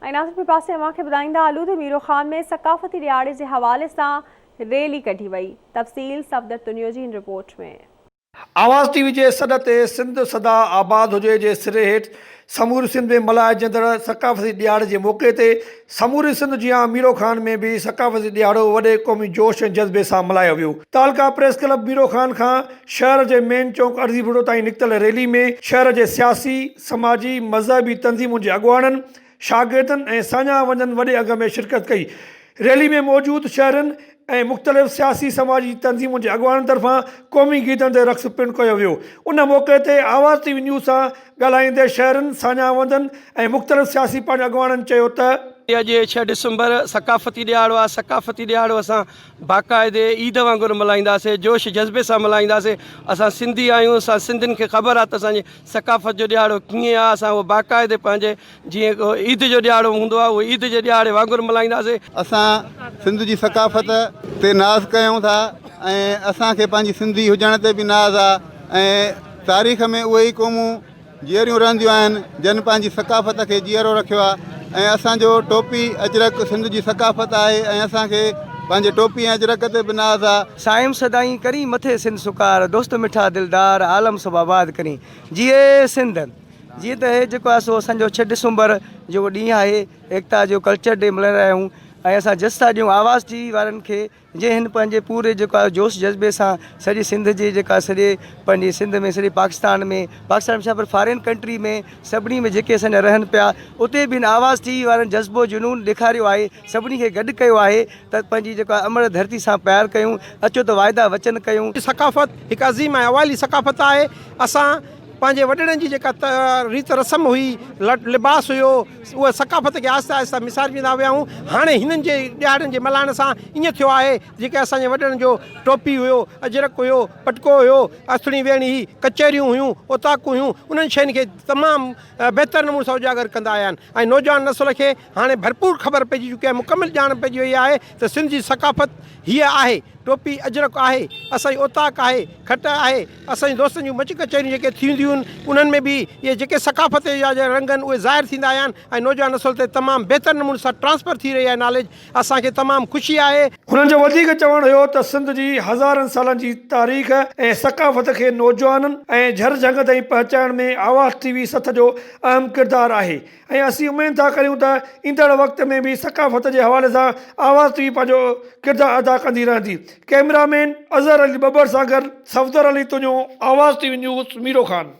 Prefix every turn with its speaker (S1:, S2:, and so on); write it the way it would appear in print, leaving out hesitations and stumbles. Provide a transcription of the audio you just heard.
S1: नासिर पासे अव्हांखे ॿुधाईंदा हलूं त मीरो ख़ान में सक़ाफ़ती ॾियारे जे हवाले सां रैली कढी वई। तफ़सील सफ़दर तुनियो जी इन रिपोर्ट में।
S2: आवाज़ टीवी जे सॾ ते सिंध सदा आबाद हुजे जे सिरे हेठि समूरी सिंध में मल्हाइजंदड़ सक़ाफ़ती ॾियारे जे मौक़े ते समूरी सिंध जियां मीरो ख़ान में भी सक़ाफ़ती ॾियारो वॾे क़ौमी जोश ऐं जज़्बे सां मल्हायो वियो। तालका प्रेस क्लब मीरो ख़ान खां शहर जे मेन चौक अर्ज़ी बुड़ो ताईं निकितल रैली में शहर जे सियासी समाजी मज़हबी तंज़ीमुनि जे अॻुवाननि शागिर्दनि ऐं साञा वञनि वॾे अघ में शिरकत कई। रैली में मौजूद शहरनि ऐं मुख़्तलिफ़ सियासी समाजी तंज़ीमुनि जे अॻुवाननि तरफ़ां क़ौमी गीतनि ते रक़्स पिणु कयो वियो। उन मौक़े ते आवाज़ टीवी न्यूज़ सां ॻाल्हाईंदे शहरनि साञा वंदनि ऐं मुख़्तलिफ़ सियासी पार्टी अॻुवाननि चयो त
S3: अॼु 6 डिसंबर सक़ाफ़ती ॾियारो आहे। सक़ाफ़ती ॾियारो असां बाक़ाइदे ईद वांगुरु मल्हाईंदासीं, जोश जज़्बे सां मल्हाईंदासीं। असां सिंधी आहियूं, असां सिंधियुनि खे ख़बर आहे त असांजे सक़ाफ़त जो ॾियारो कीअं आहे। असां उहो बाक़ाइदे पंहिंजे जीअं ईद जो ॾियारो हूंदो आहे उहो ईद जे ॾियारे वांगुरु मल्हाईंदासीं।
S4: असां सिंध जी सक़ाफ़त ते नाज़ कयूं था ऐं असांखे पंहिंजी सिंधी हुजण ते बि नाज़ आहे ऐं तारीख़ में उहे ई क़ौमूं जीअरियूं रहंदियूं आहिनि जन पंहिंजी सक़ाफ़त खे जीअरो रखियो आहे। ऐं असांजो टोपी अजरक सिंध जी सक़ाफ़त आहे ऐं असांखे पंहिंजे टोपी ऐं अजरक ते बि नाज़ आहे।
S5: साइम सदाई करी मथे सिंध सुकार दोस्त मिठा दिलदार आलम सब आबाद करी जीअं सिंध। जीअं त हे जेको आहे सो असांजो 6 डिसंबर जो ॾींहुं आहे, एकता जो कल्चर डे मल्हाए रहिया आहियूं ऐं असां जस था ॾियूं आवाज़ टीवी वारनि खे जंहिं हिन पंहिंजे पूरे जेको आहे जोश जज़्बे सां सॼी सिंध जी जेका सॼे पंहिंजी सिंध में सॼे पाकिस्तान में छा पर फॉरेन कंट्री में सभिनी में जेके असांजा रहनि पिया उते बि हिन आवाज़ टीवी वारनि जज़्बो जुनून ॾेखारियो आहे। सभिनी खे गॾु कयो आहे त पंहिंजी जेको आहे अमर धरती सां प्यार कयूं, अचो त वाइदा वचन कयूं।
S3: सक़ाफ़त हिकु अज़ीम ऐं अवाली सक़ाफ़त आहे। असां पंहिंजे वॾड़नि जी जेका रीत रस्म हुई, लिबास हुयो, उहा सक़ाफ़त खे आहिस्ता आहिस्ता मिसारजंदा विया आहियूं। हाणे हिननि जे ॾियारनि जे मल्हाइण सां ईअं थियो आहे जेके असांजे वॾड़नि जो टोपी हुयो, अजरक हुयो, पटको हुयो, अथणी वेणी हुई, कचहरियूं हुयूं, ओताकूं हुयूं, उन्हनि शयुनि खे तमामु बहितर नमूने सां उजागर कंदा आया आहिनि। ऐं नौजवान नसुल खे हाणे भरपूर ख़बर पइजी चुकी आहे, मुकमिल ॼाण पइजी वई आहे त सिंध जी सक़ाफ़त हीअ आहे। टोपी अजरक आहे, असांजी ओताक आहे, खट आहे, असांजे दोस्तनि जूं मच कचहरियूं जेके थींदियूं आहिनि उन्हनि में बि इहे जेके सक़ाफ़त जा रंग आहिनि उहे ज़ाहिर थींदा आया आहिनि ऐं नौजवान नसुल ते तमामु बहितर नमूने सां ट्रांसफर थी रही आहे नॉलेज। असांखे तमामु ख़ुशी आहे।
S2: हुननि जो वधीक चवणु हुयो त सिंध जी हज़ारनि सालनि जी तारीख़ ऐं सक़ाफ़त खे नौजवाननि ऐं झर झंग ताईं पहुचाइण में आवाज़ टीवी सथ जो अहम किरदारु आहे ऐं असीं उमेद था करियूं त ईंदड़ वक़्त में बि सक़ाफ़त जे हवाले सां आवाज़ टीवी पंहिंजो किरदारु अदा कंदी रहंदी। कैमरामैन अज़हर अली बबर सां गॾु सफ़दर अली तुंहिंजो आवाज़ टीवी न्यूज़ मीरो ख़ान।